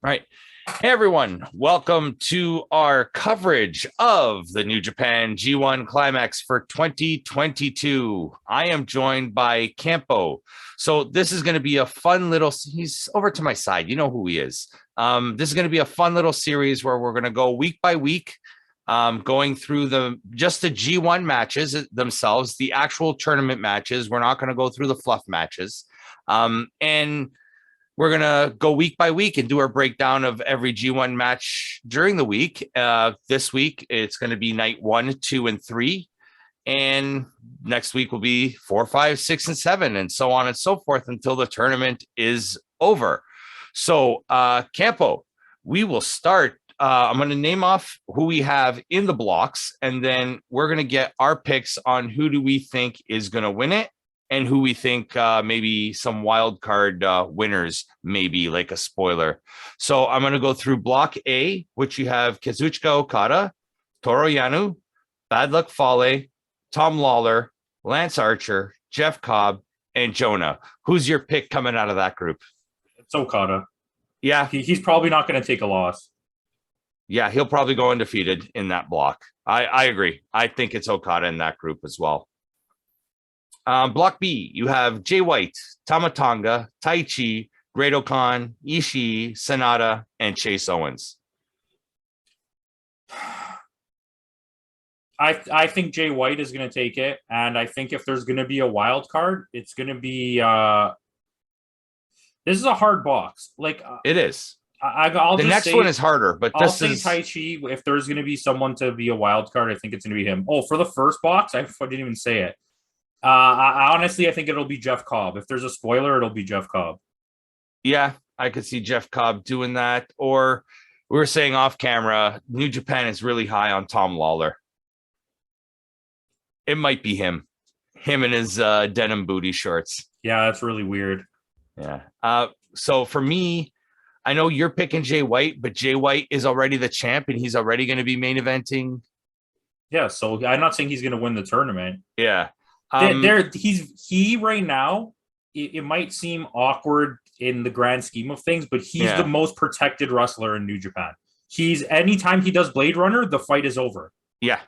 All right. Hey, everyone. Welcome to our coverage of the New Japan G1 Climax for 2022. I am joined by Campo. So this is going to be a fun little, he's over to my side. You know who he is. This is going to be a fun little series where we're going to go week by week, going through the G1 matches themselves, the actual tournament matches. We're not going to go through the fluff matches. And we're going to go week by week and do our breakdown of every G1 match during the week. This week, it's going to be night 1, 2, and 3. And next week will be 4, 5, 6, and 7, and so on and so forth until the tournament is over. So, Campo, we will start. I'm going to name off who we have in the blocks, and then we're going to get our picks on who do we think is going to win it, and who we think maybe some wild card winners, maybe like a spoiler. So I'm going to go through Block A, which you have Kazuchika Okada, Toriano, Bad Luck Fale, Tom Lawler, Lance Archer, Jeff Cobb, and Jonah. Who's your pick coming out of that group? It's Okada. Yeah. He's probably not going to take a loss. Yeah, he'll probably go undefeated in that block. I agree. I think it's Okada in that group as well. Block B, you have Jay White, Tamatanga, Taichi, Great-O-Khan, Ishii, Sonata, and Chase Owens. I think Jay White is going to take it, and I think if there's going to be a wild card, it's going to be this is a hard box. Like it is. I'll the just next say, one is harder, but I'll this say is Taichi. If there's going to be someone to be a wild card, I think it's going to be him. Oh, for the first box, I didn't even say it. I honestly think it'll be Jeff Cobb. If there's a spoiler, it'll be Jeff Cobb. Yeah, I could see Jeff Cobb doing that. Or we were saying off camera, New Japan is really high on Tom Lawler. It might be him and his denim booty shorts. Yeah, that's really weird. Yeah. So for me, I know you're picking Jay White, but Jay White is already the champ and he's already going to be main eventing. Yeah, so I'm not saying he's going to win the tournament. Yeah. He right now, it might seem awkward in the grand scheme of things, but he's the most protected wrestler in New Japan. Anytime he does Blade Runner, the fight is over. Yeah.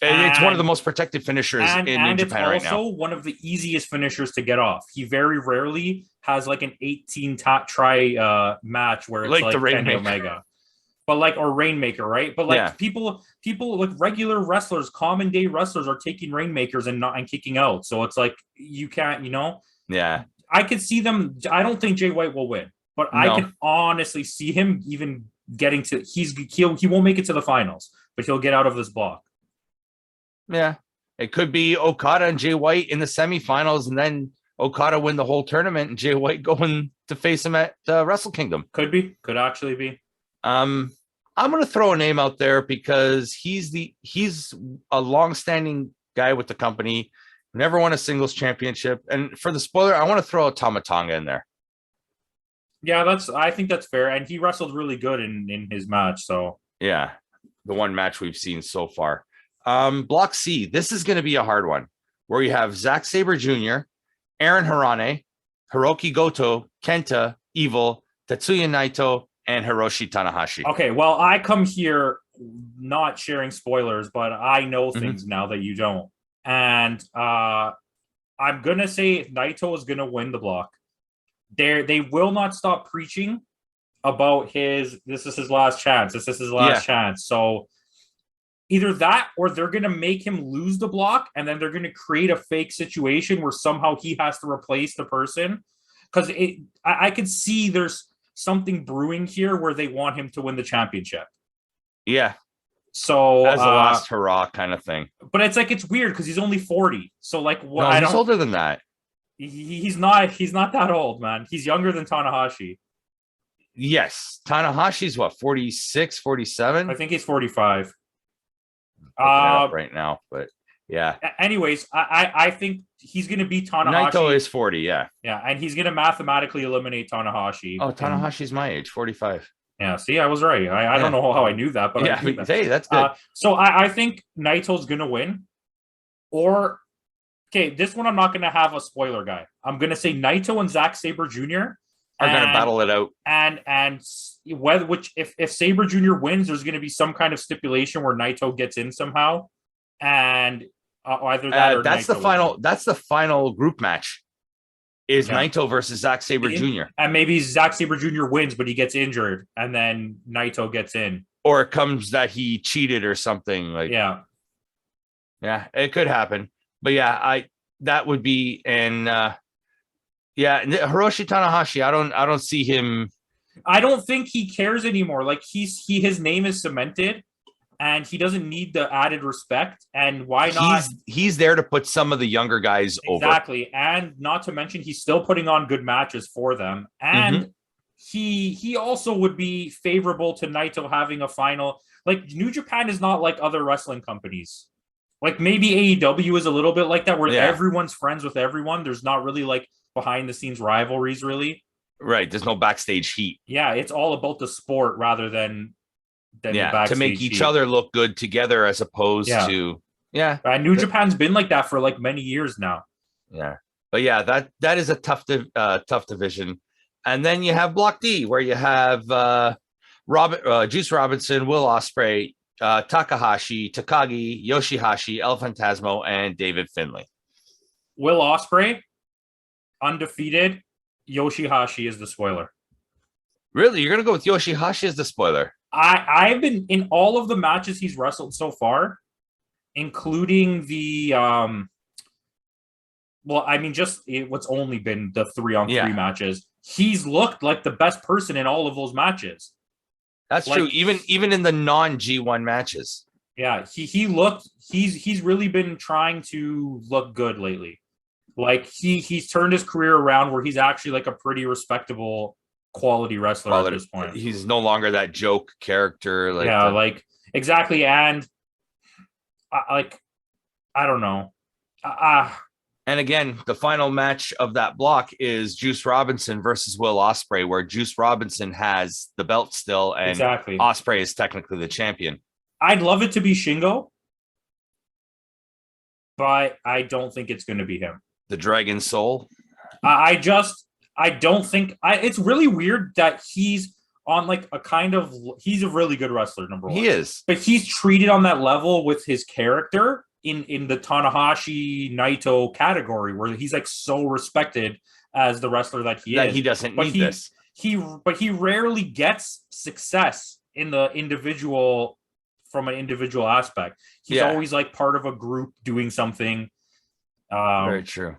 It's one of the most protected finishers in New Japan right now. And it's also one of the easiest finishers to get off. He very rarely has like an 18 try match where it's like Kenny Omega. But or Rainmaker, right? But people like regular wrestlers, common day wrestlers are taking Rainmakers and kicking out. So it's like you can't, Yeah. I could see them. I don't think Jay White will win, but I can honestly see him even getting to. He won't make it to the finals, but he'll get out of this block. Yeah, it could be Okada and Jay White in the semifinals, and then Okada win the whole tournament, and Jay White going to face him at Wrestle Kingdom. Could actually be. I'm going to throw a name out there because he's a long-standing guy with the company, never won a singles championship, and for the spoiler, I want to throw a Tamatanga in there. Yeah, I think that's fair, and he wrestled really good in his match. So yeah, the one match we've seen so far. Block C, this is going to be a hard one, where you have Zack Sabre Jr., Aaron Hirane, Hiroki Goto, Kenta, Evil, Tetsuya Naito, and Hiroshi Tanahashi. Okay, well, I come here not sharing spoilers, but I know things now that you don't. And I'm going to say Naito is going to win the block. They will not stop preaching about this is his last chance. This is his last chance. So either that or they're going to make him lose the block and then they're going to create a fake situation where somehow he has to replace the person. Because I could see there's something brewing here where they want him to win the championship. Yeah. So as a last hurrah kind of thing. But it's weird because he's only 40. So what? No, he's older than that. He's not that old, man. He's younger than Tanahashi. Yes. Tanahashi's what, 46, 47? I think he's 45. Right now, but yeah. Anyways, I think he's going to beat Tanahashi. Naito is 40, yeah. Yeah, and he's going to mathematically eliminate Tanahashi. Oh, Tanahashi's my age, 45. Yeah, see, I was right. I don't know how I knew that, but hey, that's good. So I think Naito's going to win. Okay, this one I'm not going to have a spoiler guy. I'm going to say Naito and Zack Sabre Jr. are going to battle it out. And whether if Sabre Jr. wins, there's going to be some kind of stipulation where Naito gets in somehow, and either that or that's Naito the final. That's the final group match. Is Naito versus Zack Sabre Jr. And maybe Zack Sabre Jr. wins, but he gets injured, and then Naito gets in. Or it comes that he cheated or something. Like yeah, it could happen. But that would be Hiroshi Tanahashi. I don't see him. I don't think he cares anymore. Like his name is cemented, and he doesn't need the added respect. And why not? He's there to put some of the younger guys over. Exactly. And not to mention, he's still putting on good matches for them. And he also would be favorable to Naito having a final. Like, New Japan is not like other wrestling companies. Like, maybe AEW is a little bit like that, where everyone's friends with everyone. There's not really like behind the scenes rivalries, really. Right. There's no backstage heat. Yeah, it's all about the sport rather than to make each other look good together, as opposed to New Japan's been like that for like many years now. Yeah, but that is a tough division. And then you have Block D, where you have Juice Robinson, Will Osprey, Takahashi, Takagi, Yoshihashi, El Fantasmo, and David Finley. Will Osprey, undefeated. Yoshihashi is the spoiler. Really? You're going to go with Yoshihashi as the spoiler? I've been in all of the matches he's wrestled so far, including the what's only been the 3-on-3 matches. He's looked like the best person in all of those matches. That's true. Even in the non G1 matches. Yeah, he's really been trying to look good lately. Like he's turned his career around where he's actually like a pretty respectable quality wrestler at this point. He's no longer that joke character. Exactly. And I don't know. And again, the final match of that block is Juice Robinson versus Will Osprey, where Juice Robinson has the belt still, and Osprey is technically the champion. I'd love it to be Shingo, but I don't think it's going to be him. The Dragon Soul. I don't think it's really weird that he's on like he's a really good wrestler, number one. He is. But he's treated on that level with his character in the Tanahashi Naito category, where he's like so respected as the wrestler that he is. He doesn't need this. He rarely gets success in the individual from an individual aspect. He's always like part of a group doing something. Very true.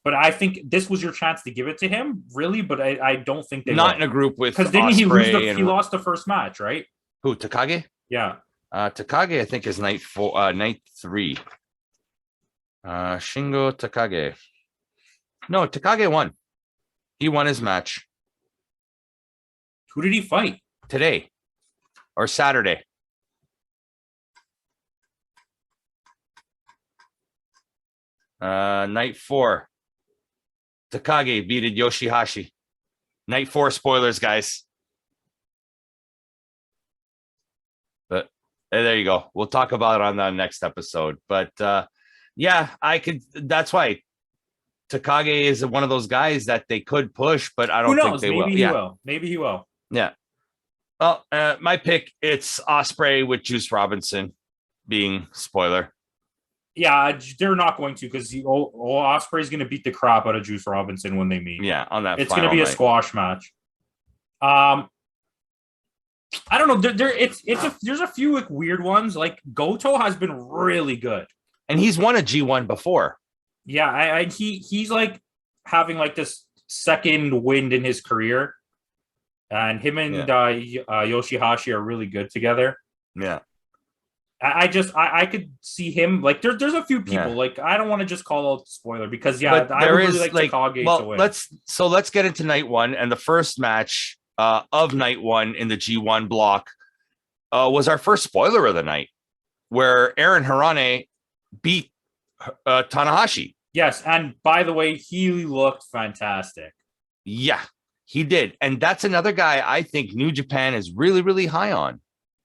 But I think this was your chance to give it to him, really. But I don't think they not in a group with, because didn't he lose? He lost the first match, right? Who, Takagi? Yeah. Takagi, I think, is night 3. Shingo Takagi. No, Takagi won. He won his match. Who did he fight? Today or Saturday. Night 4. Takagi beated Yoshihashi. Night 4 spoilers, guys. But there you go. We'll talk about it on the next episode. But I could. That's why Takagi is one of those guys that they could push, but I don't think they will. Maybe he will. Yeah. Well, my pick, it's Osprey with Juice Robinson being spoiler. Yeah, they're not going to, because Osprey's going to beat the crap out of Juice Robinson when they meet. Yeah, on that. It's going to be a squash match. I don't know. There's a few like weird ones. Like Goto has been really good, and he's won a G1 before. Yeah, he's like having like this second wind in his career, and him and Yoshihashi are really good together. Yeah. I could see him like there's a few people like I don't want to just call out spoiler because I would really like Takagi to win. Let's get into night 1, and the first match of night 1 in the G1 block was our first spoiler of the night, where Aaron Hirane beat Tanahashi. Yes, and by the way, he looked fantastic. Yeah, he did, and that's another guy I think New Japan is really, really high on.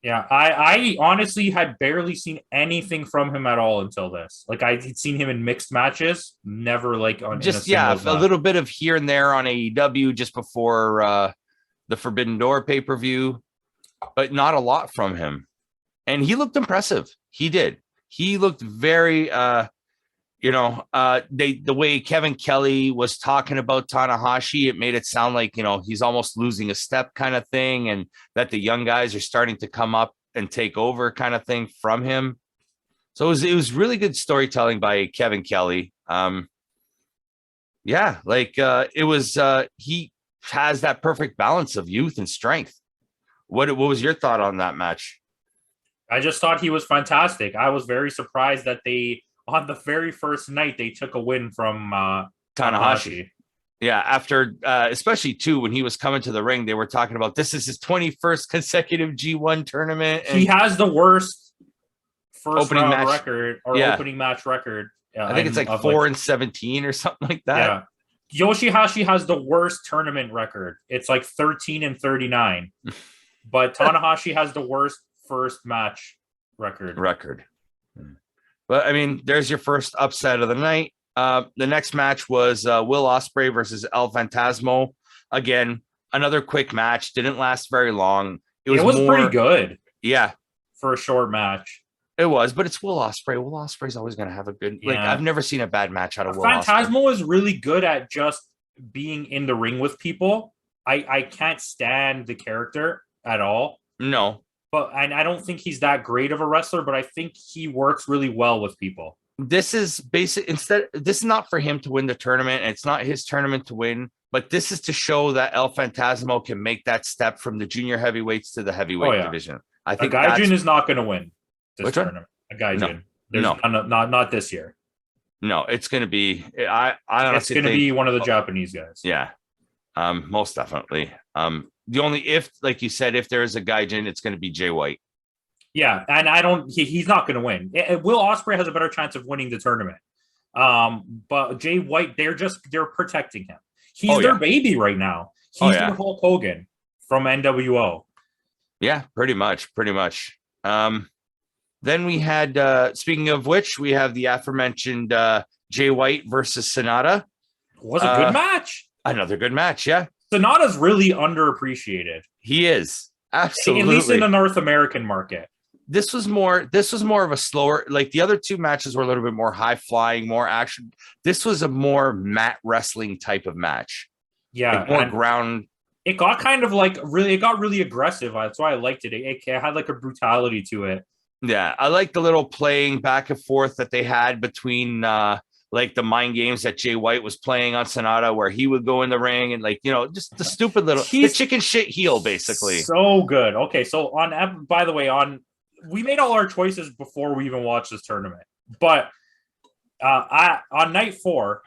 Yeah, I honestly had barely seen anything from him at all until this. Like I'd seen him in mixed matches, never like in a Just yeah, singles a match. little bit of here and there on AEW just before the Forbidden Door pay-per-view, but not a lot from him. And he looked impressive. He did. He looked very the way Kevin Kelly was talking about Tanahashi, it made it sound like, he's almost losing a step kind of thing, and that the young guys are starting to come up and take over kind of thing from him. So it was really good storytelling by Kevin Kelly. He has that perfect balance of youth and strength. What was your thought on that match? I just thought he was fantastic. I was very surprised that on the very first night, they took a win from Tanahashi. Yeah, after especially too, when he was coming to the ring, they were talking about this is his 21st consecutive G1 tournament. And he has the worst first round record or opening match record. I think it's like 4-17 or something like that. Yeah. Yoshihashi has the worst tournament record. It's like 13-39. But Tanahashi has the worst first match record. But I mean, there's your first upset of the night. The next match was Will Osprey versus El Fantasmo. Again, another quick match. Didn't last very long. It was pretty good. Yeah. For a short match. It was, but it's Will Osprey. Will Osprey's always going to have a good... Yeah. Like, I've never seen a bad match out of Will Osprey. Fantasmo is really good at just being in the ring with people. I can't stand the character at all. No. But I don't think he's that great of a wrestler, but I think he works really well with people. This is this is not for him to win the tournament. And it's not his tournament to win, but this is to show that El Fantasmo can make that step from the junior heavyweights to the heavyweight division. I think Gaijin is not going to win this tournament. A Gaijin. No. Not this year. No, it's going to be, I honestly it's going to be one of the Japanese guys. Yeah. Most definitely. The only, if, like you said, if there is a Gaijin, it's going to be Jay White. Yeah, and he's not going to win. Will Osprey has a better chance of winning the tournament. But Jay White, they're protecting him. He's their baby right now. He's their Hulk Hogan from NWO. Yeah, pretty much. Then we had, speaking of which, we have the aforementioned Jay White versus Sonata. It was a good match. Another good match, yeah. Sonata's really underappreciated. He is. Absolutely. At least in the North American market. This was more of a slower, like the other two matches were a little bit more high flying, more action. This was a more mat wrestling type of match. Yeah. Like more ground. It got kind of like it got really aggressive. That's why I liked it. It had like a brutality to it. Yeah. I like the little playing back and forth that they had between like the mind games that Jay White was playing on Sonata, where he would go in the ring and just the stupid little the chicken shit heel, basically. So good. Okay, so by the way, we made all our choices before we even watched this tournament, but on night 4,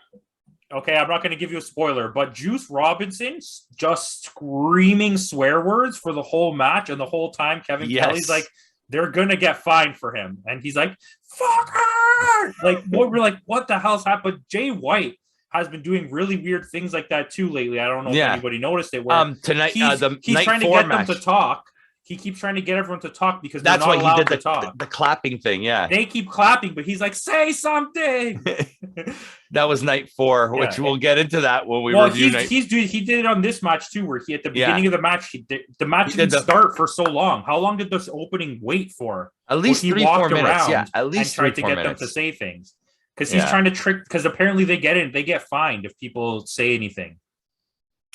okay, I'm not going to give you a spoiler, but Juice Robinson just screaming swear words for the whole match, and the whole time Kevin Kelly's like, they're gonna get fined for him, and he's like, "Fuck her!" Like, we're like, what the hell's happened? Jay White has been doing really weird things like that too lately. I don't know if anybody noticed it. Where tonight, he's trying to get them to talk. He keeps trying to get everyone to talk because that's why he did the clapping thing. Yeah, they keep clapping, but he's like, "Say something." That was night 4, which we'll get into that when we review. He did it on this match too, where he at the beginning of the match, the match didn't start for so long. How long did this opening wait for? At least 3-4 minutes. Yeah, at least and tried to get them to say things because he's trying to trick. Because apparently they get fined if people say anything.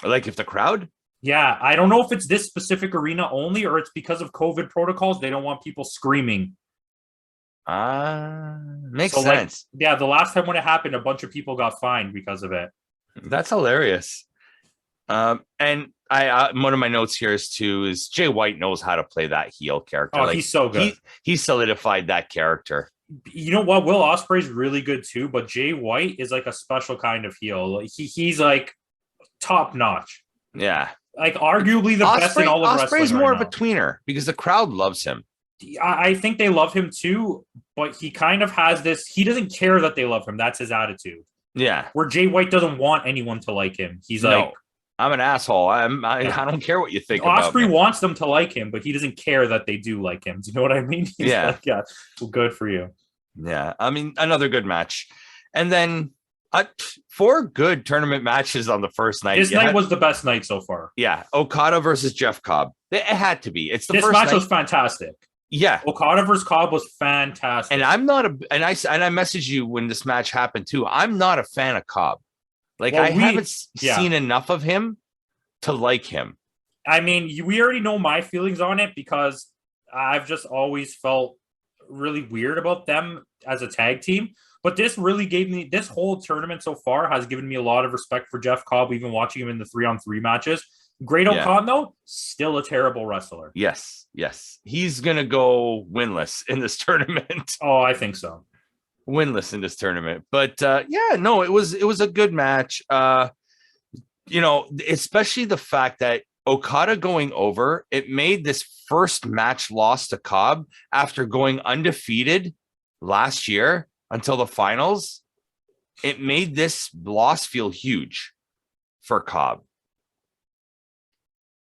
Like if the crowd. Yeah, I don't know if it's this specific arena only or it's because of COVID protocols. They don't want people screaming. Makes sense. The last time when it happened, a bunch of people got fined because of it. That's hilarious. And I one of my notes here is Jay White knows how to play that heel character. Oh, he's so good. He solidified that character. You know what? Will Ospreay's really good too, but Jay White is like a special kind of heel. He's like top notch. Yeah. Like arguably the best in all of wrestling. Ospreay's more of a tweener because the crowd loves him. I think they love him too, but he kind of has this. He doesn't care that they love him. That's his attitude. Yeah. Where Jay White doesn't want anyone to like him. He's like, I'm an asshole. I don't care what you think about Osprey me. wants them to like him, but he doesn't care that they do like him. Do you know what I mean? He's Yeah. like, yeah, well, good for you. Yeah. I mean, another good match. And then 4 good tournament matches on the first night. This night was the best night so far. Yeah. Okada versus Jeff Cobb. It had to be. It's the this first match night. Was fantastic. Yeah. Okada versus Cobb was fantastic. And I'm not and I messaged you when this match happened too. I'm not a fan of Cobb. Like, I haven't seen enough of him to like him. I mean, we already know my feelings on it because I've just always felt really weird about them as a tag team. But this really gave me, this whole tournament so far has given me a lot of respect for Jeff Cobb, even watching him in the 3-on-3 matches. Great Okada, though, still a terrible wrestler. Yes. He's going to go winless in this tournament. Oh, I think so. Winless in this tournament. But it was a good match. Especially the fact that Okada going over, it made this first match loss to Cobb after going undefeated last year until the finals. It made this loss feel huge for Cobb.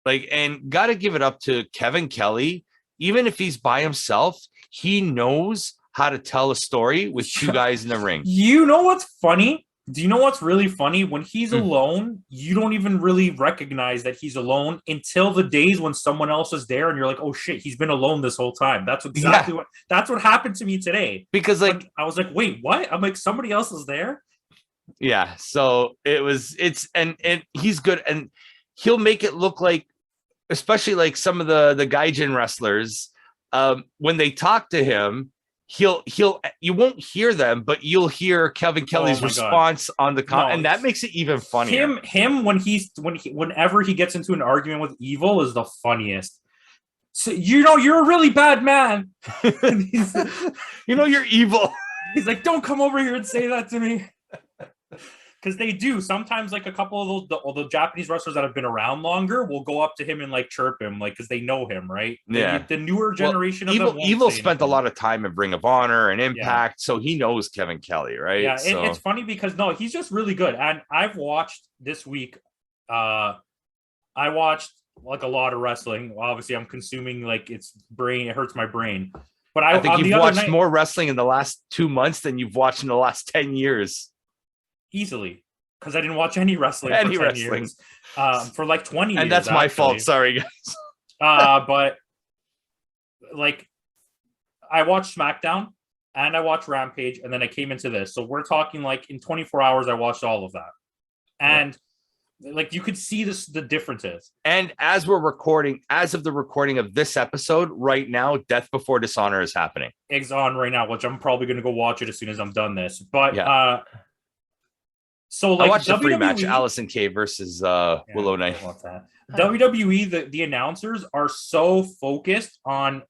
And got to give it up to Kevin Kelly. Even if he's by himself, he knows how to tell a story with 2 guys in the ring. You know what's funny? Do you know what's really funny? When he's alone, you don't even really recognize that he's alone until the days when someone else is there and you're like, oh shit, he's been alone this whole time. That's exactly what happened to me today. Because I was like, wait, what? I'm like, somebody else is there? Yeah. So and he's good, and he'll make it look like, especially like some of the Gaijin wrestlers, when they talk to him, you won't hear them, but you'll hear Kevin Kelly's response on the and that makes it even funnier. Him whenever he gets into an argument with Evil is the funniest. So you're a really bad man. You're evil. He's like, don't come over here and say that to me. Because they do sometimes, like a couple of the Japanese wrestlers that have been around longer will go up to him and like chirp him, like, because they know him, right? Yeah. The newer generation of Evil spent a lot of time in Ring of Honor and Impact, so he knows Kevin Kelly, right? Yeah, it's funny because he's just really good. And I've watched this week. I watched like a lot of wrestling. Obviously, I'm consuming like it hurts my brain. But I think you've watched more wrestling in the last 2 months than you've watched in the last 10 years. Easily, because I didn't watch any wrestling for 10 years. For like 20 years. And that's my fault. Sorry, guys. But like, I watched SmackDown and I watched Rampage, and then I came into this. So we're talking like in 24 hours, I watched all of that. And like, you could see the differences. And as of the recording of this episode right now, Death Before Dishonor is happening. It's on right now, which I'm probably going to go watch it as soon as I'm done this. But so like, I watched the free match, Allison Kay versus Willow Knight. WWE, the announcers are so focused on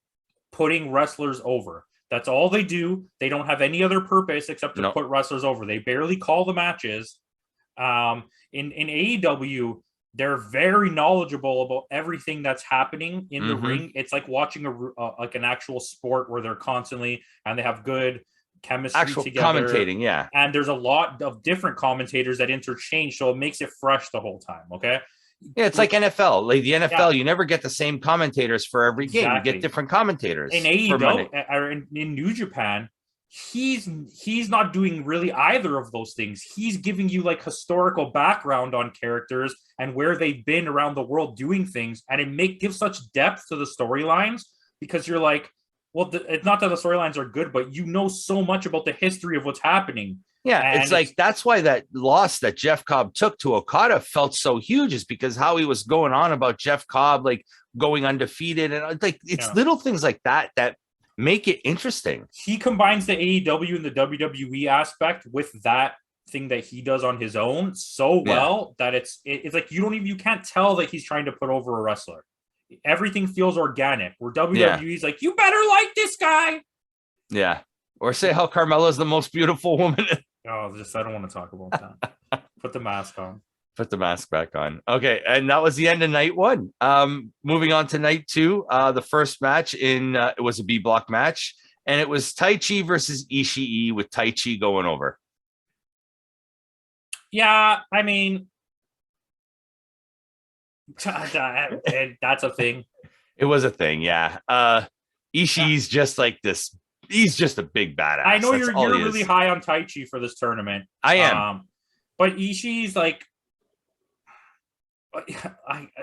putting wrestlers over. That's all they do. They don't have any other purpose except to put wrestlers over. They barely call the matches. In AEW, they're very knowledgeable about everything that's happening in the ring. It's like watching like an actual sport where they're constantly, and they have good chemistry together, commentating, and there's a lot of different commentators that interchange, so it makes it fresh the whole time. It's like NFL. Like the NFL, you never get the same commentators for every game. You get different commentators. In AEW or in New Japan, he's not doing really either of those things. He's giving you like historical background on characters and where they've been around the world doing things, and it gives such depth to the storylines, because you're like, well, it's not that the storylines are good, but you know so much about the history of what's happening. Yeah, and it's like, that's why that loss that Jeff Cobb took to Okada felt so huge, is because how he was going on about Jeff Cobb, like going undefeated, and like it's little things like that that make it interesting. He combines the AEW and the WWE aspect with that thing that he does on his own so well that it's like you can't tell that he's trying to put over a wrestler. Everything feels organic. Where WWE's like, you better like this guy. Yeah. Or say how Carmella's the most beautiful woman. I don't want to talk about that. Put the mask on. Put the mask back on. Okay, and that was the end of night 1. Moving on to night 2. The first match it was a B block match, and it was Taichi versus Ishii, with Taichi going over. Yeah, I mean, And that's a thing. It was a thing, yeah. Ishii's just like this. He's just a big badass. I know That's you're really high on Taichi for this tournament. I am. But Ishii's like,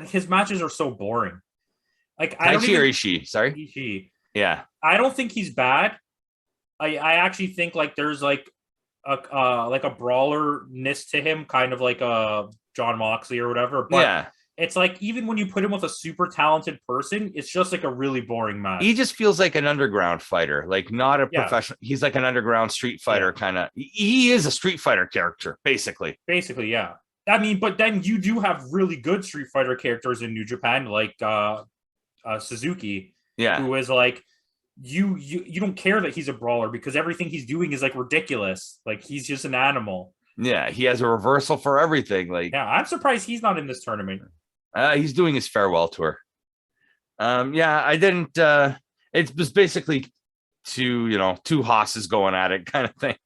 his matches are so boring. Like Taichi or Ishii? Sorry, Ishii. Yeah, I don't think he's bad. I actually think like there's like a brawler-ness to him, kind of like a John Moxley or whatever. But yeah. it's like even when you put him with a super talented person, it's just like a really boring match. He just feels like an underground fighter, like not a professional. He's like an underground street fighter kind of. He is a street fighter character, basically. Basically, yeah. I mean, but then you do have really good Street Fighter characters in New Japan, like Suzuki, who is like you don't care that he's a brawler because everything he's doing is like ridiculous. Like he's just an animal. Yeah, he has a reversal for everything. Like, yeah, I'm surprised he's not in this tournament. He's doing his farewell tour. Yeah, I didn't. It was basically two hosses going at it kind of thing.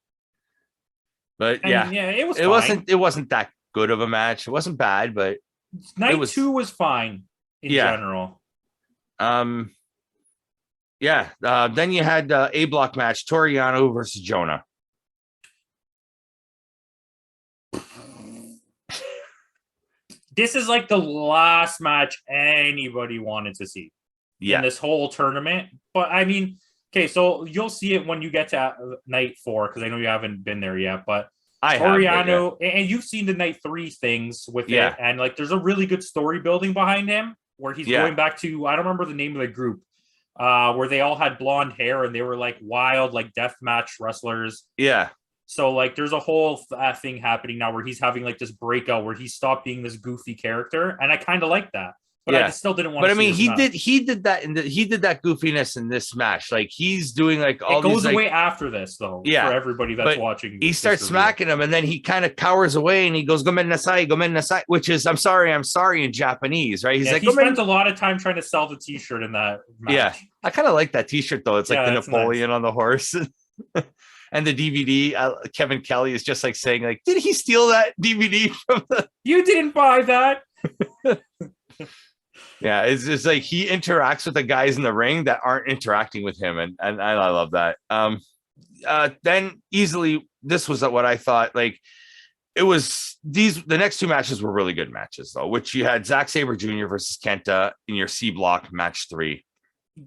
But it was. It wasn't that good of a match. It wasn't bad, but night 2 was fine in general. Then you had A block match, Toriano versus Jonah. This is like the last match anybody wanted to see in this whole tournament. But I mean, okay, so you'll see it when you get to night 4 because I know you haven't been there yet. But Toriano, and you've seen the night 3 things with it, and like there's a really good story building behind him where he's going back to, I don't remember the name of the group, where they all had blonde hair and they were like wild, like death match wrestlers. Yeah. So like there's a whole thing happening now where he's having like this breakout where he stopped being this goofy character, and I kind of like that. But I still didn't want to. But I mean, he did that he did that goofiness in this match. Like he's doing like all. It goes away after this though. Yeah, for everybody that's watching. He starts smacking him, and then he kind of cowers away, and he goes "Gomen nasai," which is I'm sorry in Japanese, right? He's like, he spent a lot of time trying to sell the T-shirt in that match. Yeah, I kind of like that T-shirt though. It's like the Napoleon on the horse. And the DVD, Kevin Kelly is just like saying, like, did he steal that DVD from the? You didn't buy that. Yeah, it's like he interacts with the guys in the ring that aren't interacting with him, and I love that. Then easily, this was what I thought. Like, it was the next 2 matches were really good matches though, which you had Zack Sabre Jr. versus Kenta in your C block match 3.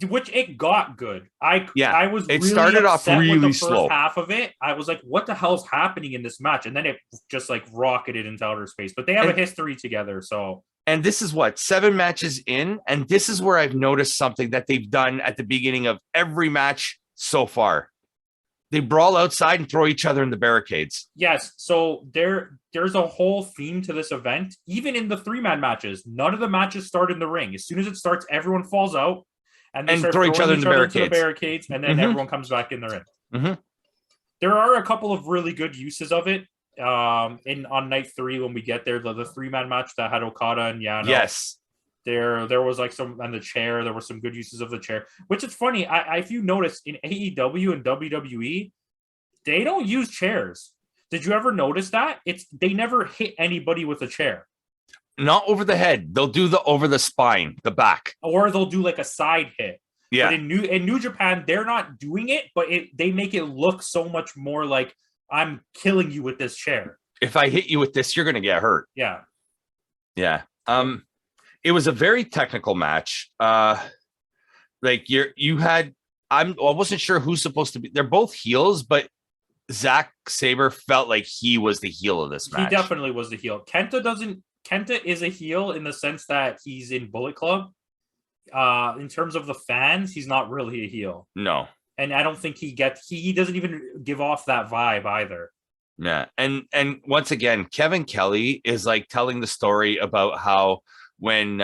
Which it got good. I was. It really started off really with the slow. First half of it, I was like, "What the hell's happening in this match?" And then it just like rocketed into outer space. But they have a history together, so. And this is 7 matches in, and this is where I've noticed something that they've done at the beginning of every match so far. They brawl outside and throw each other in the barricades. Yes, so there's a whole theme to this event. Even in the 3-man matches, none of the matches start in the ring. As soon as it starts, everyone falls out. And they throw each other in the barricades, and then everyone comes back in the ring. Mm-hmm. There are a couple of really good uses of it. On night 3 when we get there, the 3-man match that had Okada and Yano. Yes, there was like some, and the chair. There were some good uses of the chair. Which is funny. If you notice in AEW and WWE, they don't use chairs. Did you ever notice that? They never hit anybody with a chair. Not over the head. They'll do over the spine, the back, or they'll do like a side hit. Yeah. But in New Japan, they're not doing it, but they make it look so much more like I'm killing you with this chair. If I hit you with this, you're gonna get hurt. Yeah. Yeah. It was a very technical match. Like I wasn't sure who's supposed to be. They're both heels, but Zack Sabre felt like he was the heel of this match. He definitely was the heel. Kenta is a heel in the sense that he's in Bullet Club. In terms of the fans, he's not really a heel. No. And I don't think he doesn't even give off that vibe either. Yeah. And once again, Kevin Kelly is like telling the story about how when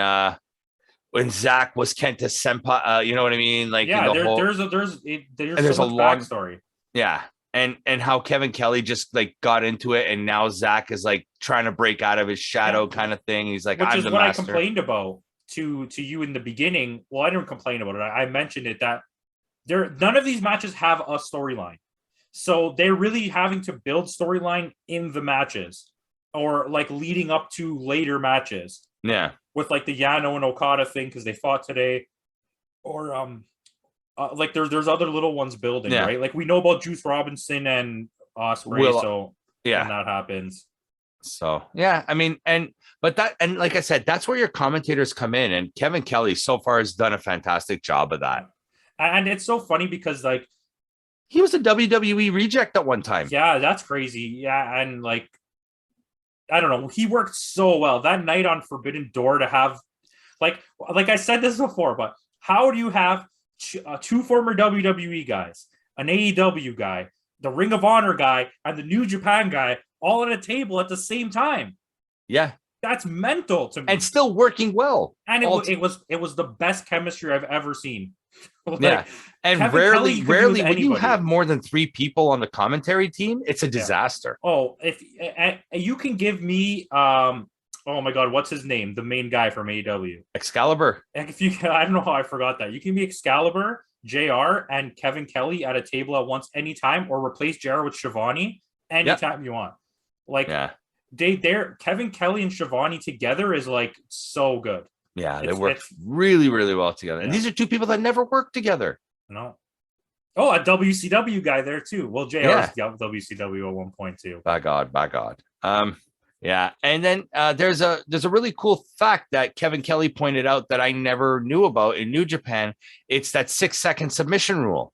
Zach was Kenta's senpai, you know what I mean? Like, there's a long backstory. Yeah. And how Kevin Kelly just like got into it, and now Zach is like trying to break out of his shadow kind of thing. He's like, which is what master. I complained about to you in the beginning. Well, I didn't complain about it. I mentioned it that none of these matches have a storyline, so they're really having to build storyline in the matches or like leading up to later matches. Yeah. with like the Yano and Okada thing because they fought today, or like there's other little ones building, right? Like we know about Juice Robinson and Osprey, so when that happens. So yeah, I mean, but like I said, that's where your commentators come in, and Kevin Kelly so far has done a fantastic job of that. And it's so funny because like he was a WWE reject at one time. Yeah, that's crazy. Yeah, and like I don't know, he worked so well that night on Forbidden Door to have like I said this before, but how do you have two former WWE guys, an AEW guy, the Ring of Honor guy, and the New Japan guy all at a table at the same time? Yeah, that's mental to me, and still working well. And it was the best chemistry I've ever seen. Yeah, and Kevin rarely when you have more than 3 people on the commentary team, it's a disaster. Oh, if you can give me oh my God, what's his name? The main guy from AEW. Excalibur. If you, I don't know how I forgot that. You can be Excalibur, JR, and Kevin Kelly at a table at once anytime, or replace JR with Shivani anytime you want. Like, they're Kevin Kelly and Shivani together is like so good. Yeah, they work really, really well together. And these are 2 people that never worked together. No. Oh, a WCW guy there too. Well, JR is WCW at one point too. By God. Yeah, and then there's a really cool fact that Kevin Kelly pointed out that I never knew about in New Japan. It's that 6-second submission rule.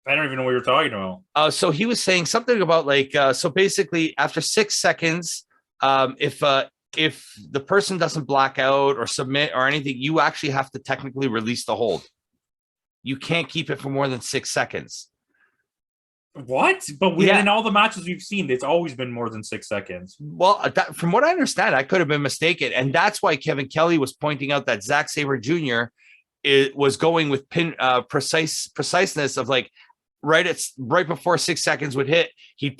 I don't even know what you're talking about. So he was saying something about like so basically after 6 seconds, if the person doesn't black out or submit or anything, you actually have to technically release the hold. You can't keep it for more than 6 seconds. What? But in all the matches we've seen, it's always been more than 6 seconds. Well, from what I understand, I could have been mistaken. And that's why Kevin Kelly was pointing out that Zack Sabre Jr. Was going with preciseness of like right before 6 seconds would hit, he'd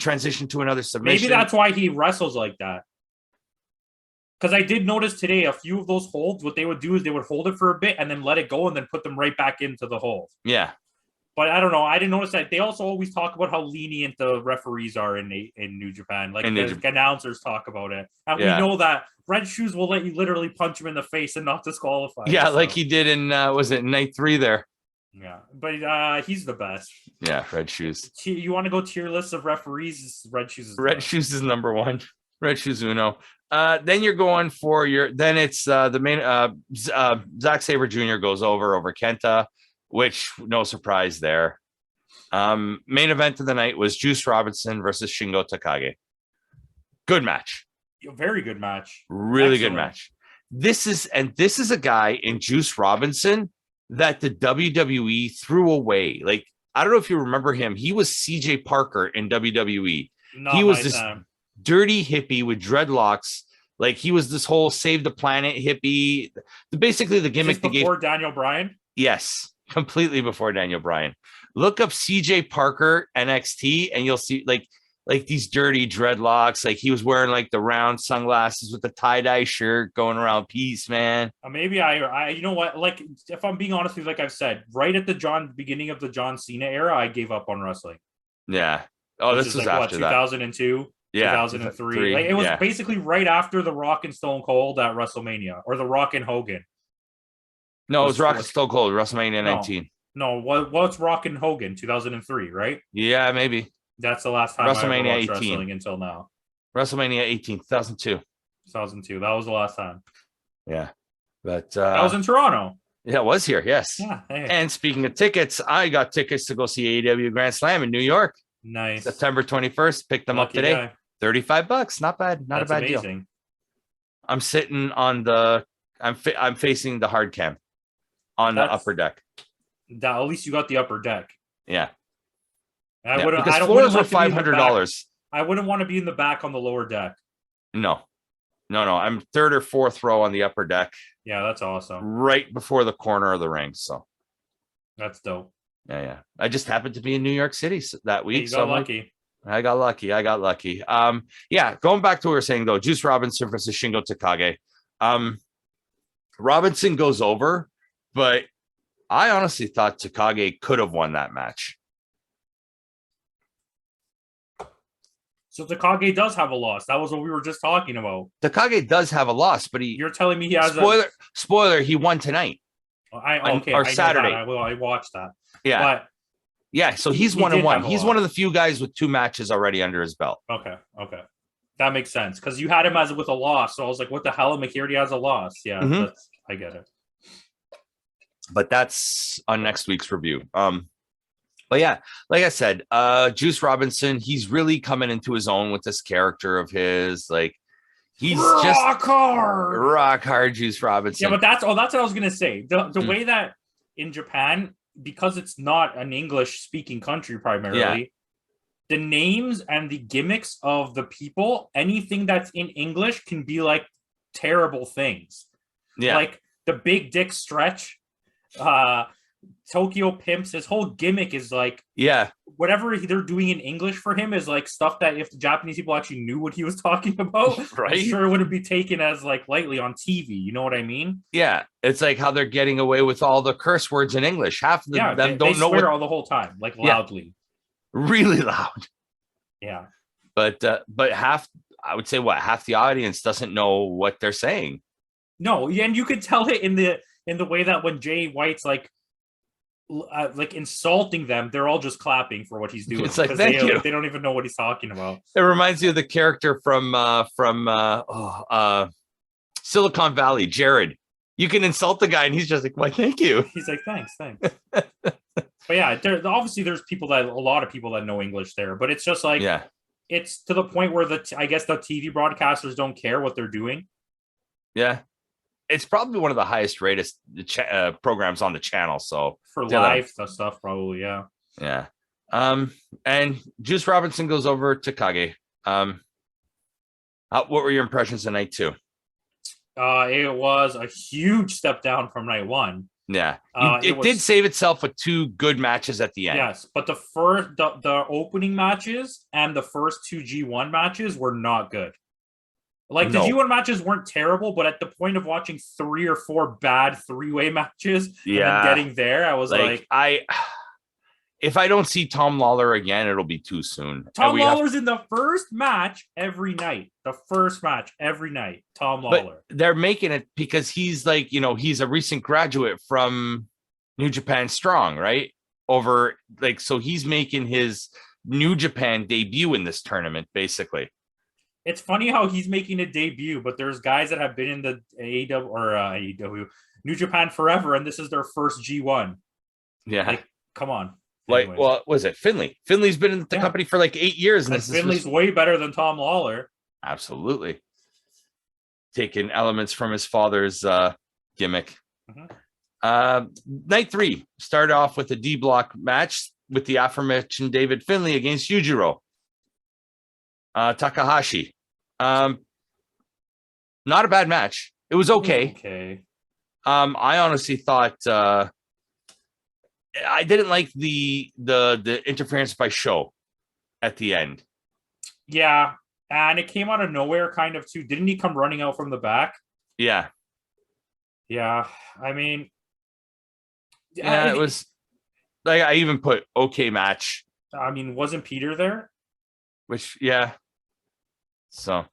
transition to another submission. Maybe that's why he wrestles like that. Because I did notice today a few of those holds, what they would do is they would hold it for a bit and then let it go and then put them right back into the hold. Yeah. But I don't know. I didn't notice that. They also always talk about how lenient the referees are in New Japan. Like the announcers talk about it. And we know that Red Shoes will let you literally punch him in the face and not disqualify him. Yeah, like he did in, was it night 3 there? Yeah, but he's the best. Yeah, Red Shoes. You want to go tier list of referees? Red Shoes is Shoes is number 1. Red Shoes Uno. Then you're going for it's the main Zack Sabre Jr. goes over Kenta, which no surprise there. Main event of the night was Juice Robinson versus Shingo Takagi. Good match. Very good match. Really good match. This is a guy in Juice Robinson that the WWE threw away. Like, I don't know if you remember him. He was CJ Parker in WWE. He was this dirty hippie with dreadlocks. Like, he was this whole save the planet hippie. Basically, the gimmick before Daniel Bryan? Yes, completely before Daniel Bryan. Look up CJ Parker NXT and you'll see like these dirty dreadlocks. Like, he was wearing like the round sunglasses with the tie-dye shirt going around peace, man. Maybe I you know what? Like, if I'm being honest with you, like I've said, right at the beginning of the John Cena era, I gave up on wrestling. Yeah. Oh, this was after 2002? Yeah, 2003. Like, it was basically right after The Rock and Stone Cold at WrestleMania, or The Rock and Hogan. No, it was Rock and Stone Cold, WrestleMania 19. No, what's Rock and Hogan? 2003, right? Yeah, maybe. That's the last time WrestleMania I ever watched 18. wrestling until now. WrestleMania 18, 2002. 2002. That was the last time. Yeah. But I was in Toronto. Yeah, it was here, yes. Yeah. Hey. And speaking of tickets, I got tickets to go see AEW Grand Slam in New York. Nice. September 21st. Picked them up today. Guy. $35. Not bad. Not a bad deal. I'm sitting on I'm facing the hard cam on the upper deck. At least you got the upper deck. Yeah. Because floors were $500. I wouldn't want to be in the back on the lower deck. No. I'm 3rd or 4th row on the upper deck. Yeah, that's awesome. Right before the corner of the ring. So that's dope. Yeah. I just happened to be in New York City that week. You got lucky. I got lucky. Yeah, going back to what we were saying though, Juice Robinson versus Shingo Takagi. Robinson goes over, but I honestly thought Takagi could have won that match. So Takagi does have a loss. That was what we were just talking about. Takagi does have a loss, but you're telling me he has spoiler, he won tonight. Or Saturday. I watched that. Yeah. But yeah, so he's 1-1. He's one of the few guys with 2 matches already under his belt. Okay. That makes sense. Because you had him with a loss. So I was like, what the hell? And he already has a loss. Yeah, I get it. But that's on next week's review. But yeah, like I said, Juice Robinson, he's really coming into his own with this character of his. Like, he's rock hard Juice Robinson. Yeah, but that's what I was gonna say. The way that in Japan, because it's not an English speaking country primarily, the names and the gimmicks of the people, anything that's in English can be like terrible things. Yeah, like the big dick stretch. Tokyo Pimps, his whole gimmick is like, whatever they're doing in English for him is like stuff that if the Japanese people actually knew what he was talking about, right? I'm sure it wouldn't be taken as like lightly on TV. You know what I mean? Yeah, it's like how they're getting away with all the curse words in English. Half of them don't know swear all the whole time, like loudly, really loud. Yeah, but half, I would say, half the audience doesn't know what they're saying. No, and you could tell it in the way that when Jay White's like insulting them, they're all just clapping for what he's doing. It's like, thank you. They don't even know what he's talking about. It reminds you of the character from Silicon Valley, Jared. You can insult the guy and he's just like, why, thank you. He's like, thanks. But yeah, obviously there's a lot of people that know English there, but it's just like, it's to the point where I guess the TV broadcasters don't care what they're doing. Yeah. It's probably one of the highest rated programs on the channel. So for live stuff, probably, yeah. Yeah. And Juice Robinson goes over to Kage. What were your impressions of night 2? It was a huge step down from night 1. Yeah, it did save itself with 2 good matches at the end. Yes, but the opening matches and the first 2 G1 matches were not good. Like, the G1 matches weren't terrible, but at the point of watching 3 or 4 bad 3-way matches and then getting there, I was like if I don't see Tom Lawler again, it'll be too soon. Tom Lawler's in the first match every night. The first match every night, Tom Lawler. But they're making it because he's like, he's a recent graduate from New Japan Strong, right? So he's making his New Japan debut in this tournament, basically. It's funny how he's making a debut, but there's guys that have been in the AEW, New Japan forever, and this is their first G1. Yeah. Like, come on. Like, what was it? Finley. Finley's been in the company for like 8 years. And Finley's way better than Tom Lawler. Absolutely. Taking elements from his father's gimmick. Night 3 started off with a D-block match with the aforementioned David Finley against Fujiro. Takahashi. Not a bad match. It was okay. I honestly thought I didn't like the interference by Sho at the end. Yeah, and it came out of nowhere kind of too. Didn't he come running out from the back? Yeah. I mean, it was like, I even put okay match. I mean, wasn't Peter there? Which, so,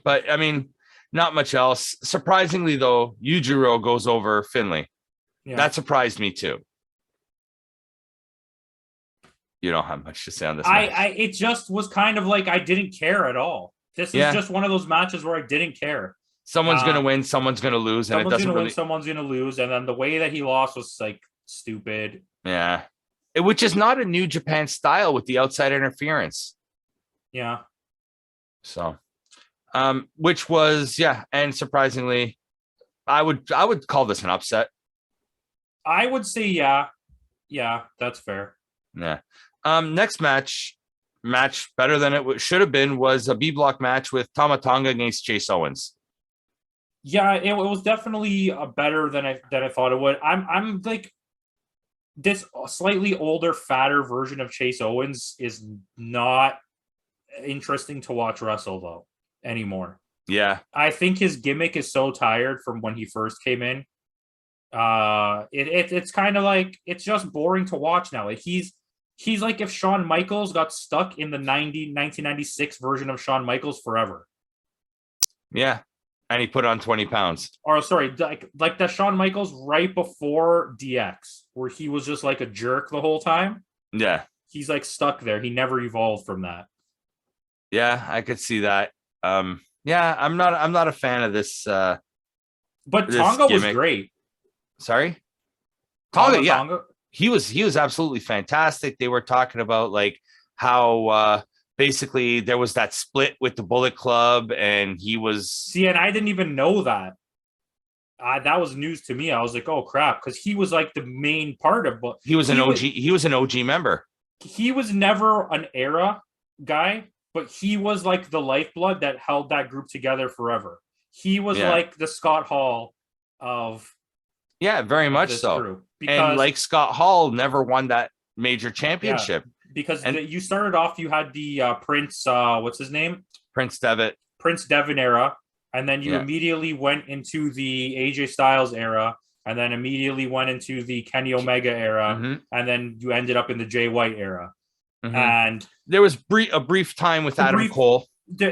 but I mean, not much else. Surprisingly, though, Yujiro goes over Finley. That surprised me too. You don't have much to say on this match. It just was kind of like I didn't care at all. This is just one of those matches where I didn't care. Someone's gonna win, someone's gonna lose, and it doesn't really. Someone's gonna lose, and then the way that he lost was like stupid. Yeah, which is not a New Japan style with the outside interference. Yeah. So, which was and surprisingly, I would call this an upset. I would say yeah, that's fair. Yeah. Next match better than it should have been was a B block match with Tamatanga against Chase Owens. Yeah, it was definitely better than I thought it would. I'm like, this slightly older, fatter version of Chase Owens is not interesting to watch wrestle though anymore. Yeah, I think his gimmick is so tired from when he first came in. It's kind of like, it's just boring to watch now. Like, he's He's like if Shawn Michaels got stuck in the 1996 version of Shawn Michaels forever. Yeah. And he put on 20 pounds. Or sorry, like the Shawn Michaels right before DX, where he was just like a jerk the whole time. Yeah. He's like stuck there. He never evolved from that. Yeah, I could see that. Yeah, I'm not a fan of this But this Tonga was gimmick. great. Sorry? Tonga, yeah. Tonga. He was absolutely fantastic. They were talking about like how basically there was that split with the Bullet Club, and he was and I didn't even know that. That was news to me. I was like, oh crap, because he was like the main part of. But he was an OG member. He was never an era guy, but he was like the lifeblood that held that group together forever. He was like the Scott Hall of very much so. Because, and like Scott Hall never won that major championship. Because you started off, you had the Prince, what's his name? Prince Devon era. And then you immediately went into the AJ Styles era. And then immediately went into the Kenny Omega era. Mm-hmm. And then you ended up in the Jay White era. Mm-hmm. And there was a brief time with Adam Cole. There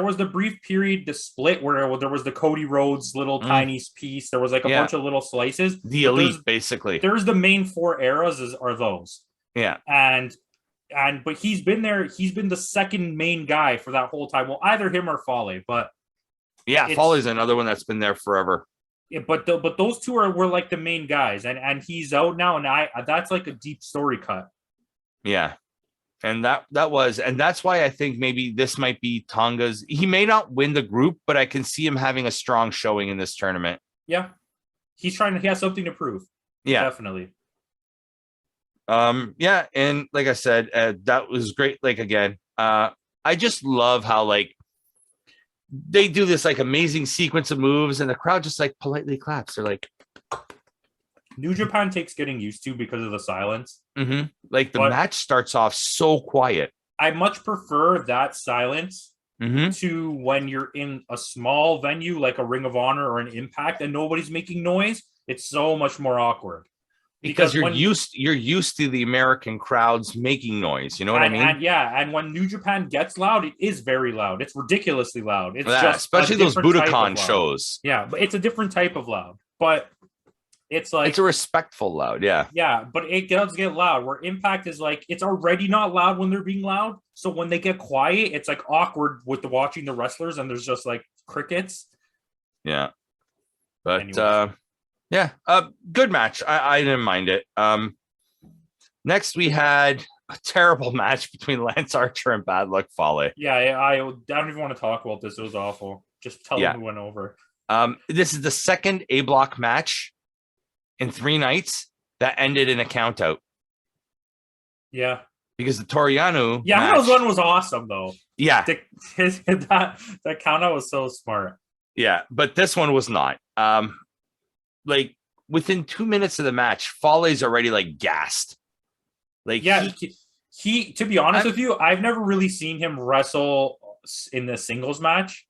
was the brief period, the split where there was the Cody Rhodes little tiny piece. There was like a bunch of little slices. The elite, basically. There's the main four eras are those. Yeah. But he's been there. He's been the second main guy for that whole time. Well, either him or Fale, but Fale's another one that's been there forever. Yeah, but those two were like the main guys, and he's out now, and that's like a deep story cut. Yeah. And that's why I think maybe this might be Tonga's. He may not win the group, but I can see him having a strong showing in this tournament. Yeah. He has something to prove. Yeah, definitely. Yeah. And like I said, that was great. Like, again, I just love how like they do this like amazing sequence of moves and the crowd just like politely claps. They're like, New Japan takes getting used to because of the silence. Mm-hmm. Like the match starts off so quiet. I much prefer that silence to when you're in a small venue like a Ring of Honor or an Impact and nobody's making noise. It's so much more awkward because you're used to the American crowds making noise. You know what I mean? And when New Japan gets loud, it is very loud. It's ridiculously loud. It's just especially those Budokan shows. Yeah, but it's a different type of loud. But it's like it's a respectful loud, yeah, but it does get loud. Where Impact is like it's already not loud when they're being loud, so when they get quiet, it's like awkward with watching the wrestlers, and there's just like crickets. Yeah, but good match. I didn't mind it. Next we had a terrible match between Lance Archer and Bad Luck Fale. Yeah, I don't even want to talk about this. It was awful. Just tell them who went over. This is the second A block match in 3 nights that ended in a count out. Yeah. Because the Toriano that one was awesome though. Yeah. That count out was so smart. Yeah, but this one was not. Like within 2 minutes of the match, Fale's already like gassed. Like he to be honest with you, I've never really seen him wrestle in the singles match.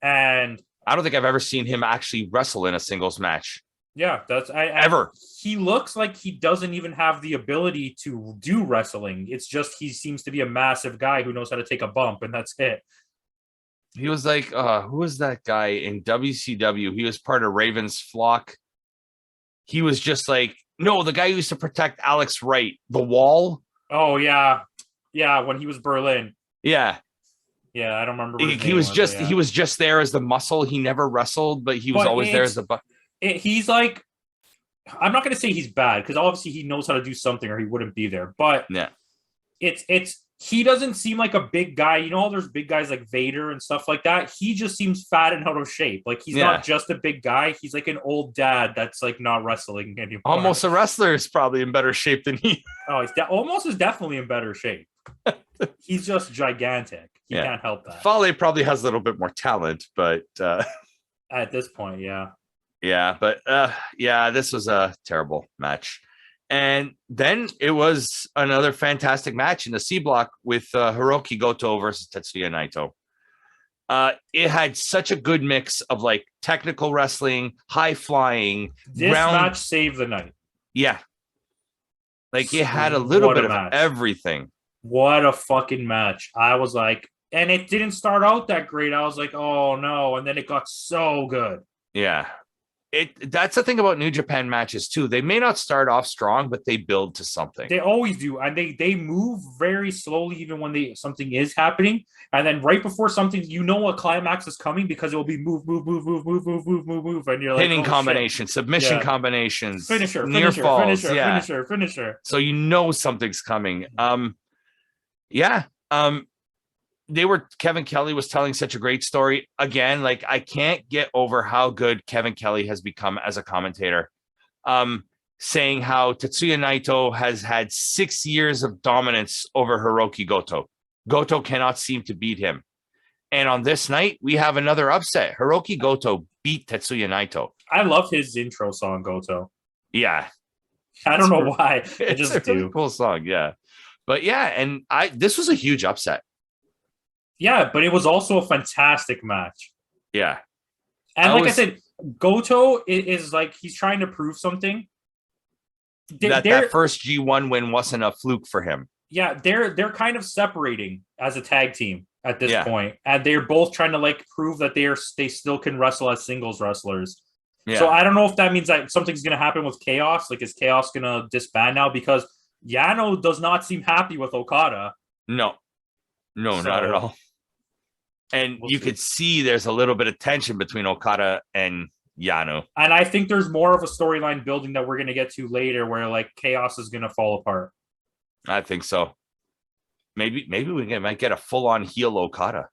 And I don't think I've ever seen him actually wrestle in a singles match. Yeah, ever. He looks like he doesn't even have the ability to do wrestling. It's just he seems to be a massive guy who knows how to take a bump, and that's it. He was like, who was that guy in WCW? He was part of Raven's flock. He was just like, no, the guy who used to protect Alex Wright, the Wall. Oh yeah, when he was Berlin. Yeah. Yeah, I don't remember. He was just there as the muscle. He never wrestled, but he was always there as the. He's like, I'm not going to say he's bad because obviously he knows how to do something or he wouldn't be there. But he doesn't seem like a big guy. You know, all there's big guys like Vader and stuff like that. He just seems fat and out of shape. Like he's not just a big guy. He's like an old dad that's like not wrestling anymore. Almost a wrestler is probably in better shape than he. Oh, Almost is definitely in better shape. He's just gigantic. He can't help that. Fale probably has a little bit more talent, but at this point, yeah. Yeah, but this was a terrible match. And then it was another fantastic match in the C block with Hiroki Goto versus Tetsuya Naito. It had such a good mix of like technical wrestling, high flying. This match saved the night. Yeah. Like it had a little bit of match. everything. What a fucking match. I was like, and it didn't start out that great. I was like, oh no. And then it got so good. Yeah. That's the thing about New Japan matches too. They may not start off strong, but they build to something. They always do, and they move very slowly, even when something is happening. And then right before something, you know, a climax is coming because it will be move, and you're like pinning combinations, submission combinations, finisher, near falls, finisher. So you know something's coming. Kevin Kelly was telling such a great story. Again, like I can't get over how good Kevin Kelly has become as a commentator. Saying how Tetsuya Naito has had 6 years of dominance over Hiroki Goto. Goto cannot seem to beat him. And on this night, we have another upset. Hiroki Goto beat Tetsuya Naito. I love his intro song, Goto. Yeah. I don't know why. I just do. Really cool song, yeah. But yeah, and this was a huge upset. Yeah, but it was also a fantastic match. Yeah. And I said, Goto is like he's trying to prove something. That first G1 win wasn't a fluke for him. Yeah, they're kind of separating as a tag team at this point, and they're both trying to like prove that they still can wrestle as singles wrestlers. Yeah. So I don't know if that means that something's going to happen with Chaos. Like, is Chaos going to disband now? Because Yano does not seem happy with Okada. No, not at all. And you could see there's a little bit of tension between Okada and Yano. And I think there's more of a storyline building that we're going to get to later where like Chaos is going to fall apart. I think so. Maybe we might get a full-on heel Okada.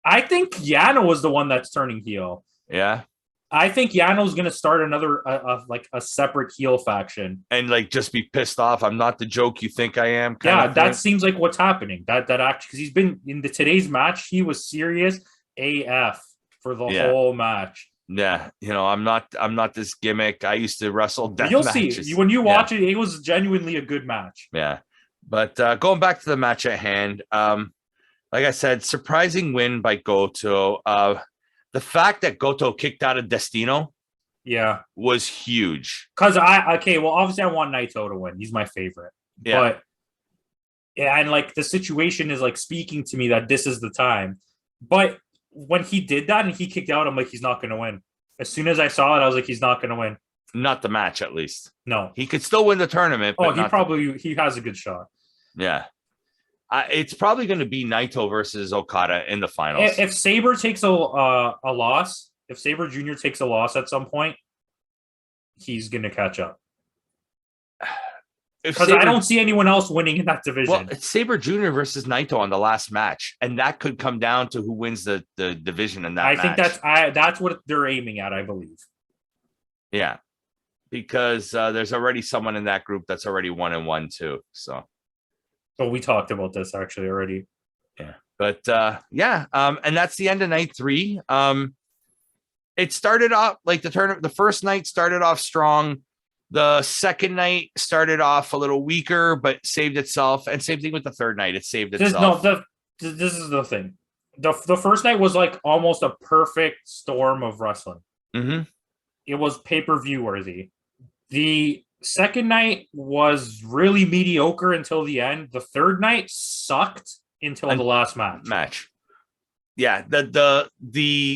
I think Yano was the one that's turning heel. Yeah. I think Yano's going to start another like a separate heel faction and like just be pissed off. I'm not the joke you think I am. Yeah, that seems like what's happening. That actually, because he's been in today's match, he was serious AF for the whole match. Yeah, you know, I'm not this gimmick. I used to wrestle death You'll matches. See when you watch it, it was genuinely a good match. Yeah, but going back to the match at hand, like I said, surprising win by Goto. The fact that Goto kicked out of Destino, was huge. Because obviously I want Naito to win. He's my favorite. Yeah. But and like the situation is like speaking to me that this is the time. But when he did that and he kicked out, I'm like, he's not going to win. As soon as I saw it, I was like, he's not going to win. Not the match, at least. No, he could still win the tournament. But he has a good shot. Yeah. It's probably going to be Naito versus Okada in the finals. If Sabre takes a loss, if Sabre Jr. takes a loss at some point, he's going to catch up. Because I don't see anyone else winning in that division. Well, it's Sabre Jr. versus Naito on the last match, and that could come down to who wins the division in that match. I think that's what they're aiming at, I believe. Yeah, because there's already someone in that group that's already 1-1 too. So we talked about this actually already. Yeah, but and that's the end of night 3. It started off like the first night started off strong. The second night started off a little weaker, but saved itself. And same thing with the third night; it saved itself. This is the thing. The first night was like almost a perfect storm of wrestling. Mm-hmm. It was pay-per-view worthy. The second night was really mediocre until the end. The third night sucked until the last match. Yeah, the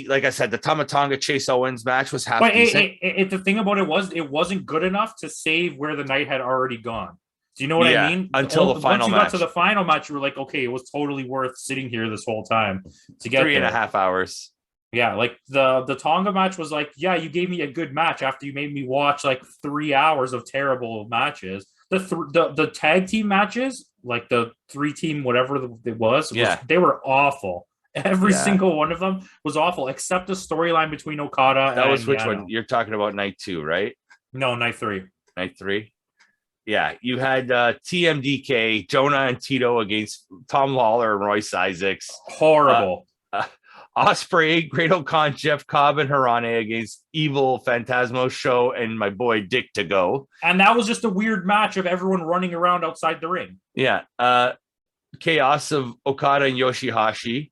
like I said, the Tamatanga Chase Owens match was half decent. The thing about it wasn't good enough to save where the night had already gone. Do you know what I mean? Until the final match. Once you got to the final match, you were like, okay, it was totally worth sitting here this whole time to get 3.5 hours. Yeah, like the Tonga match was like, yeah, you gave me a good match after you made me watch like 3 hours of terrible matches. The tag team matches, like the 3-team whatever it was, they were awful. Every single one of them was awful, except the storyline between Okada. That was which one? You're talking about night 2, right? No, night 3. Night 3. Yeah, you had TMDK, Jonah and Tito against Tom Lawler and Royce Isaacs. Horrible. Osprey, Great Khan, Jeff Cobb, and Harane against Evil, Fantasmo Show, and my boy Dick to Go. And that was just a weird match of everyone running around outside the ring. Yeah. Chaos of Okada and Yoshihashi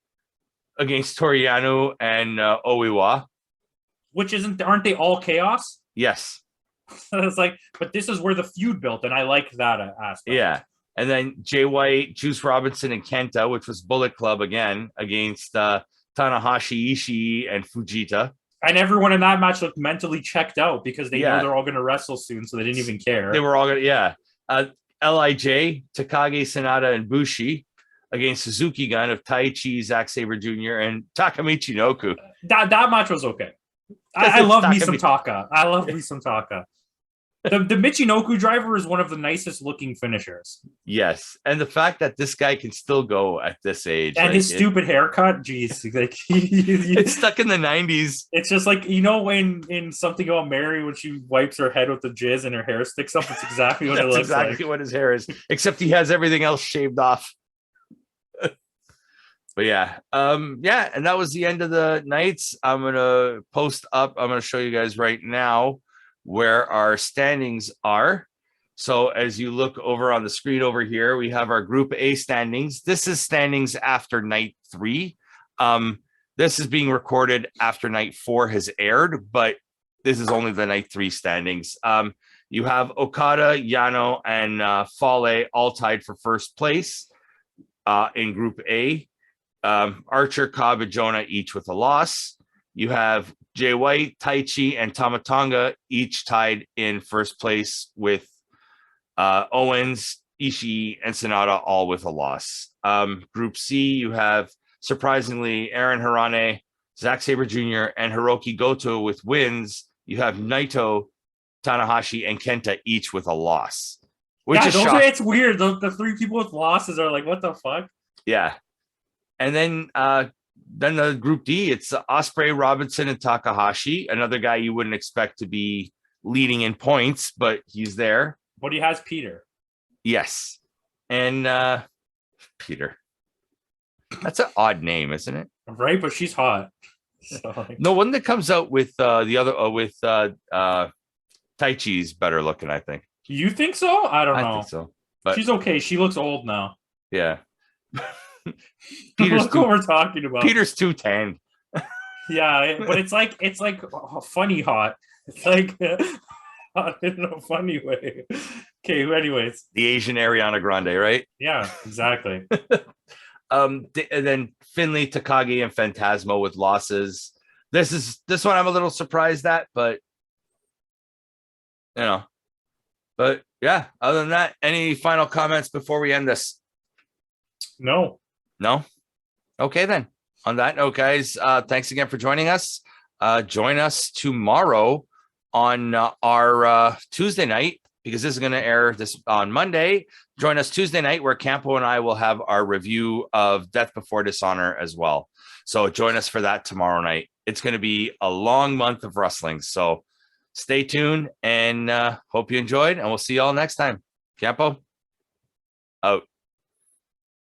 against Toriano and Oiwa. Which aren't they all Chaos? Yes. It's like, but this is where the feud built, and I like that aspect. Yeah. And then Jay White, Juice Robinson, and Kenta, which was Bullet Club again against Tanahashi, Ishii, and Fujita. And everyone in that match looked mentally checked out because they know Yeah. they're all going to wrestle soon, so they didn't even care. They were all going to, yeah. LIJ, Takagi, Sonata, and Bushi against Suzuki Gun of Taichi, Zack Sabre Jr., and Takamichi Noku. That match was okay. I love me some Taka. I love me some Taka. The Michinoku driver is one of the nicest looking finishers. Yes, and the fact that this guy can still go at this age, and like, his stupid haircut, geez, like it's stuck in the 90s. It's just like, you know, when in Something About Mary, when she wipes her head with the jizz and her hair sticks up, it's exactly what it looks exactly like. What his hair is, except he has everything else shaved off. But yeah, and that was the end of the nights. I'm gonna post up. I'm gonna show you guys right now where our standings are. So as you look over on the screen over here, we have our Group A standings. This is standings after night 3. This is being recorded after night 4 has aired, but this is only the night 3 standings. You have Okada, Yano, and Fale all tied for first place in Group A. Archer, Cobb, and Jonah each with a loss. You have Jay White, Taichi, and Tamatanga each tied in first place with Owens, Ishii, and Sonata all with a loss. Group C, you have, surprisingly, Aaron Hirane, Zack Sabre Jr., and Hiroki Goto with wins. You have Naito, Tanahashi, and Kenta each with a loss. Which is shocking. It's weird. The 3 people with losses are like, what the fuck? Yeah. And then the Group D, it's Osprey, Robinson, and Takahashi. Another guy you wouldn't expect to be leading in points, but he's there. But he has Peter. Yes. And Peter. That's an odd name, isn't it? Right, but she's hot. So, like... No one that comes out with the other with Taichi's better looking, I think. You think so? I don't know. I think so. But she's okay. She looks old now. Yeah. Look what we're talking about. Peter's too tanned. Yeah, but it's like funny hot. It's like hot in a funny way. Okay, anyways. The Asian Ariana Grande, right? Yeah, exactly. And then Finley, Takagi, and Fantasmo with losses. This one I'm a little surprised at, but But yeah, other than that, any final comments before we end this? No. Okay, then. On that note, guys, thanks again for joining us. Join us tomorrow on our Tuesday night, because this is going to air this on Monday. Join us Tuesday night, where Campo and I will have our review of Death Before Dishonor as well. So join us for that tomorrow night. It's going to be a long month of wrestling. So stay tuned, and hope you enjoyed, and we'll see you all next time. Campo, out.